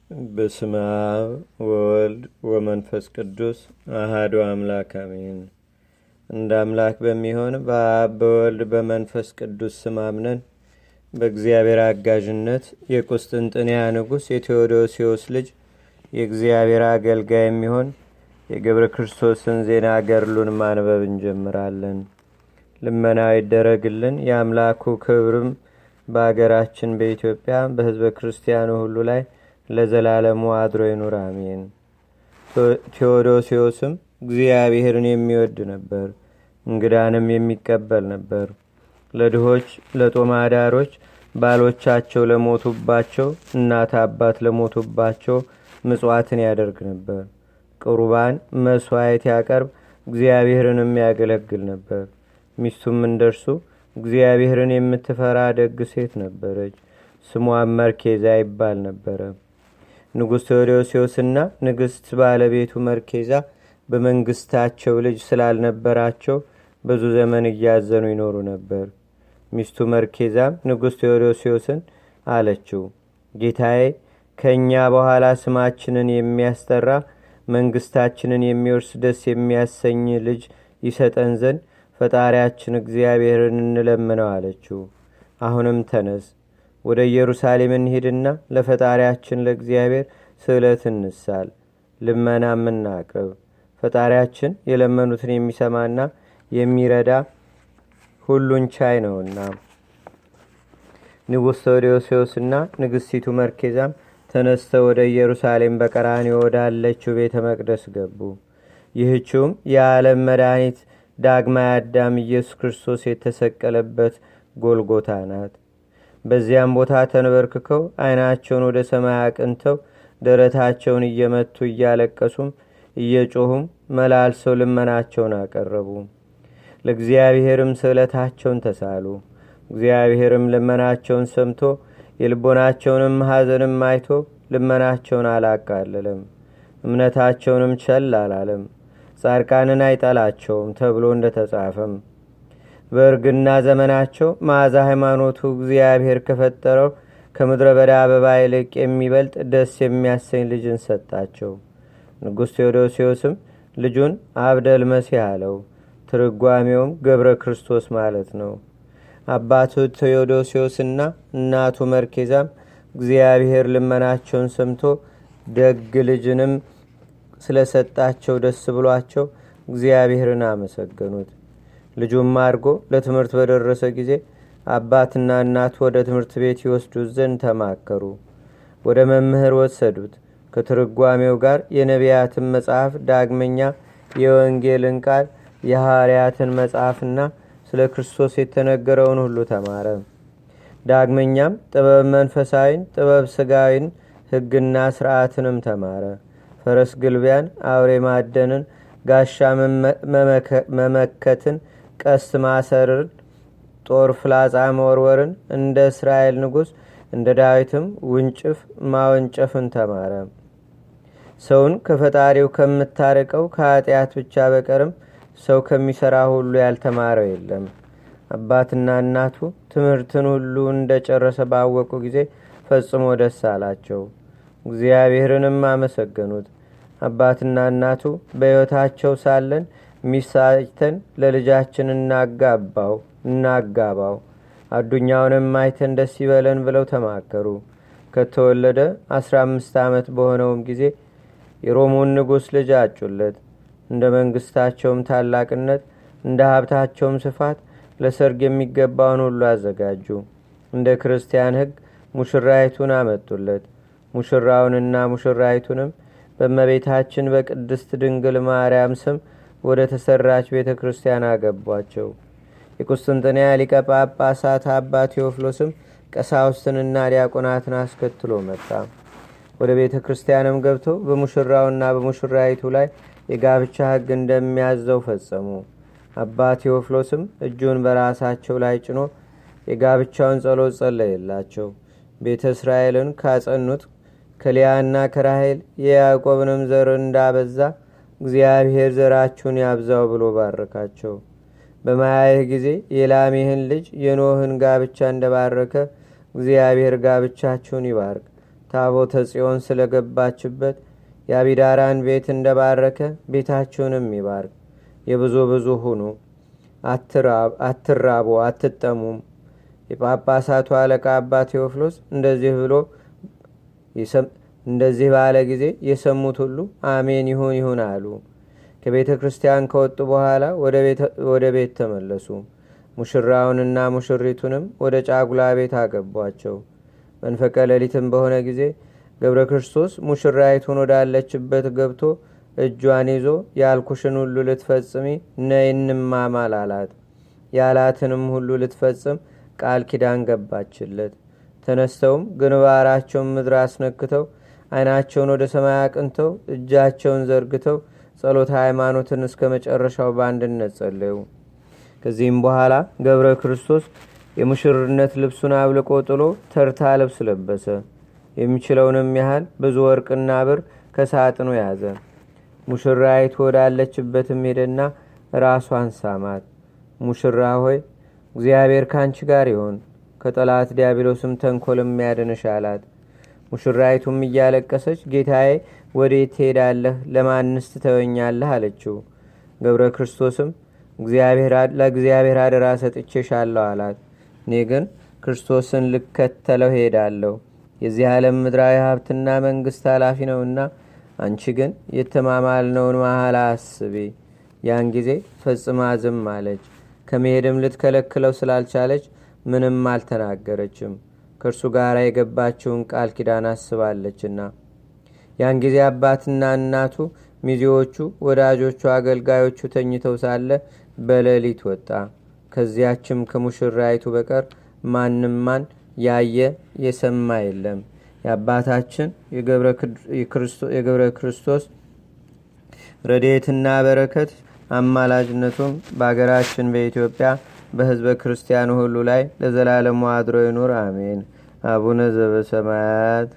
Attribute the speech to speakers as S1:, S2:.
S1: በስመ አብ ወወልድ ወመንፈስ ቅዱስ አሐዱ አምላክ አሜን። እንደ አምላክ በሚሆን በአብ በወልድ በመንፈስ ቅዱስ ስም አምነን በእግዚአብሔር አጋዥነት የቁስጥንጥንያ ንጉሥ የቴዎዶሲዎስ ልጅ የእግዚአብሔር አገልጋይ የሚሆን የገብረ ክርስቶስን ዜና ገድሉን ማንበብ እንጀምራለን። ልመናው ይደረግልን። የአምላኩ ክብርም በአገራችን በኢትዮጵያ በሕዝበ ክርስቲያኑ ሁሉ ላይ ለዘላለሙ አድሮ ይኑር አሜን። ቴዎዶሲዎስም እግዚአብሔርን የሚወድ ነበር፣ እንግዳንም የሚቀበል ነበር። ለድሆች ለጦም አዳሮች ባሎቻቸው ለሞቱባቸው እናት አባት ለሞቱባቸው ምጽዋትን ያደርግ ነበር። ቁርባን መስዋዕት ያቀርብ፣ እግዚአብሔርንም ያገለግል ነበር። ሚስቱም እንደርሱ እግዚአብሔርን የምትፈራ ደግ ሴት ነበረች። ስሟም መርኬዛ ይባል ነበረ። ንጉሥ ቴዎዶሲዎስና ንግሥት ባለቤቱ መርኬዛ በመንግሥታቸው ልጅ ስላልነበራቸው ብዙ ዘመን እያዘኑ ይኖሩ ነበር። ሚስቱ መርኬዛም ንጉሥ ቴዎዶሲዎስን አለችው፣ ጌታዬ ከእኛ በኋላ ስማችንን የሚያስጠራ መንግሥታችንን የሚወርስ ደስ የሚያሰኝ ልጅ ይሰጠን ዘንድ ፈጣሪያችን እግዚአብሔርን እንለምነው አለችው። አሁንም ተነስ፣ ወደ ኢየሩሳሌም እንሂድና ለፈጣሪያችን ለእግዚአብሔር ስዕለት እንሳል፣ ልመናም እናቅርብ። ፈጣሪያችን የለመኑትን የሚሰማና የሚረዳ ሁሉን ቻይ ነውና። ንጉሥ ቴዎዶሲዎስና ንግሥቲቱ መርኬዛም ተነስተው ወደ ኢየሩሳሌም በቀራንዮ ወዳለችው ቤተ መቅደስ ገቡ። ይህችውም የዓለም መድኃኒት ዳግማዊ አዳም ኢየሱስ ክርስቶስ የተሰቀለበት ጎልጎታ ናት። በዚያም ቦታ ተንበርክከው ዓይናቸውን ወደ ሰማይ አቅንተው ደረታቸውን እየመቱ እያለቀሱም እየጮሁም መላልሰው ልመናቸውን አቀረቡ። ለእግዚአብሔርም ስዕለታቸውን ተሳሉ። እግዚአብሔርም ልመናቸውን ሰምቶ የልቦናቸውንም ሐዘንም አይቶ ልመናቸውን አላቃለለም፣ እምነታቸውንም ቸል አላለም። ጻድቃንን አይጠላቸውም ተብሎ እንደተጻፈም በእርግና ዘመናቸው መዓዛ ሃይማኖቱ እግዚአብሔር ከፈጠረው ከምድረ በዳ አበባ ይልቅ የሚበልጥ ደስ የሚያሰኝ ልጅን ሰጣቸው። ንጉሥ ቴዎዶሲዎስም ልጁን አብደል መሲህ አለው። ትርጓሜውም ገብረ ክርስቶስ ማለት ነው። አባቱ ቴዎዶሲዎስና እናቱ መርኬዛም እግዚአብሔር ልመናቸውን ሰምቶ ደግ ልጅንም ስለሰጣቸው ደስ ብሏቸው እግዚአብሔርን አመሰገኑት። ልጁም አድጎ ለትምህርት በደረሰ ጊዜ አባትና እናቱ ወደ ትምህርት ቤት ይወስዱት ዘንድ ተማከሩ። ወደ መምህር ወሰዱት። ከትርጓሜው ጋር የነቢያትን መጽሐፍ፣ ዳግመኛ የወንጌልን ቃል፣ የሐዋርያትን መጽሐፍና ስለ ክርስቶስ የተነገረውን ሁሉ ተማረ። ዳግመኛም ጥበብ መንፈሳዊን፣ ጥበብ ስጋዊን፣ ሕግና ስርዓትንም ተማረ። ፈረስ ግልቢያን፣ አውሬ ማደንን፣ ጋሻ መመከትን፣ ቀስት ማሰርን፣ ጦር ፍላጻ መወርወርን፣ እንደ እስራኤል ንጉሥ እንደ ዳዊትም ውንጭፍ ማወንጨፍን ተማረ። ሰውን ከፈጣሪው ከምታርቀው ከኃጢአት ብቻ በቀርም ሰው ከሚሠራ ሁሉ ያልተማረው የለም። አባትና እናቱ ትምህርትን ሁሉ እንደ ጨረሰ ባወቁ ጊዜ ፈጽሞ ደስ አላቸው፣ እግዚአብሔርንም አመሰገኑት። አባትና እናቱ በሕይወታቸው ሳለን ሚሳይተን ለልጃችን እናጋባው፣ አዱኛውንም አይተን ደስ ይበለን ብለው ተማከሩ። ከተወለደ 15 ዓመት በሆነውም ጊዜ የሮሙን ንጉሥ ልጅ አጩለት። እንደ መንግሥታቸውም ታላቅነት እንደ ሀብታቸውም ስፋት ለሰርግ የሚገባውን ሁሉ አዘጋጁ። እንደ ክርስቲያን ሕግ ሙሽራይቱን አመጡለት። ሙሽራውንና ሙሽራይቱንም በእመቤታችን በቅድስት ድንግል ማርያም ስም ወደ ተሰራች ቤተ ክርስቲያን አገቧቸው። የቁስጥንጥንያ ሊቀ ጳጳሳት አባ ቴዎፍሎስም ቀሳውስትንና ዲያቆናትን አስከትሎ መጣ። ወደ ቤተ ክርስቲያንም ገብተው በሙሽራውና በሙሽራይቱ ላይ የጋብቻ ሕግ እንደሚያዘው ፈጸሙ። አባ ቴዎፍሎስም እጁን በራሳቸው ላይ ጭኖ የጋብቻውን ጸሎት ጸለየላቸው። ቤተ እስራኤልን ካጸኑት ከሊያና ከራሄል የያዕቆብንም ዘር እንዳበዛ እግዚአብሔር ዘራችሁን ያብዛው ብሎ ባረካቸው። በማያይህ ጊዜ የላሜህን ልጅ የኖህን ጋብቻ እንደባረከ እግዚአብሔር ጋብቻችሁን ይባርክ፣ ታቦተ ጽዮን ስለገባችበት የአቢዳራን ቤት እንደባረከ ቤታችሁንም ይባርክ። የብዙ ብዙ ሁኑ፣ አትራቡ፣ አትጠሙም። የጳጳሳቱ አለቃ አባ ቴዎፍሎስ እንደዚህ ባለ ጊዜ የሰሙት ሁሉ አሜን ይሁን ይሁን አሉ። ከቤተ ክርስቲያን ከወጡ በኋላ ወደ ቤት ተመለሱ። ሙሽራውንና ሙሽሪቱንም ወደ ጫጉላ ቤት አገቧቸው። መንፈቀ ሌሊትም በሆነ ጊዜ ገብረ ክርስቶስ ሙሽራይቱን ወዳለችበት ገብቶ እጇን ይዞ ያልኩሽን ሁሉ ልትፈጽሚ ነይ እንማማል አላት። ያላትንም ሁሉ ልትፈጽም ቃል ኪዳን ገባችለት። ተነስተውም ግንባራቸውን ምድር አስነክተው ዓይናቸውን ወደ ሰማይ አቅንተው እጃቸውን ዘርግተው ጸሎተ ሃይማኖትን እስከ መጨረሻው በአንድነት ጸለዩ። ከዚህም በኋላ ገብረ ክርስቶስ የሙሽርነት ልብሱን አብልቆ ጥሎ ተርታ ልብስ ለበሰ። የሚችለውንም ያህል ብዙ ወርቅና ብር ከሳጥኑ ያዘ። ሙሽራይቱ ወዳለችበትም ሄደና ራሷን ሳማት። ሙሽራ ሆይ እግዚአብሔር ካንቺ ጋር ይሆን፣ ከጠላት ዲያብሎስም ተንኮልም ያድንሽ አላት። ሙሽራይቱም እያለቀሰች ጌታዬ ወዴት ትሄዳለህ? ለማንስ ትተወኛለህ? አለችው። ገብረ ክርስቶስም ለእግዚአብሔር አደራ ሰጥቼሻለሁ አላት። እኔ ግን ክርስቶስን ልከተለው ሄዳለሁ። የዚህ ዓለም ምድራዊ ሀብትና መንግሥት ኃላፊ ነውና፣ አንቺ ግን የተማማልነውን መሐላ አስቢ። ያን ጊዜ ፈጽማ ዝም አለች። ከመሄድም ልትከለክለው ስላልቻለች ምንም አልተናገረችም። ከእርሱ ጋር የገባችውን ቃል ኪዳን አስባለችና። ያን ጊዜ አባትና እናቱ፣ ሚዜዎቹ፣ ወዳጆቹ፣ አገልጋዮቹ ተኝተው ሳለ በሌሊት ወጣ። ከዚያችም ከሙሽራይቱ በቀር ማንም ማን ያየ የሰማ የለም። የአባታችን የገብረ ክርስቶስ ረድኤትና በረከት አማላጅነቱም በአገራችን በኢትዮጵያ በሕዝበ ክርስቲያኑ ሁሉ ላይ ለዘላለሙ አድሮ ይኑር፣ አሜን። አቡነ ዘበሰማያት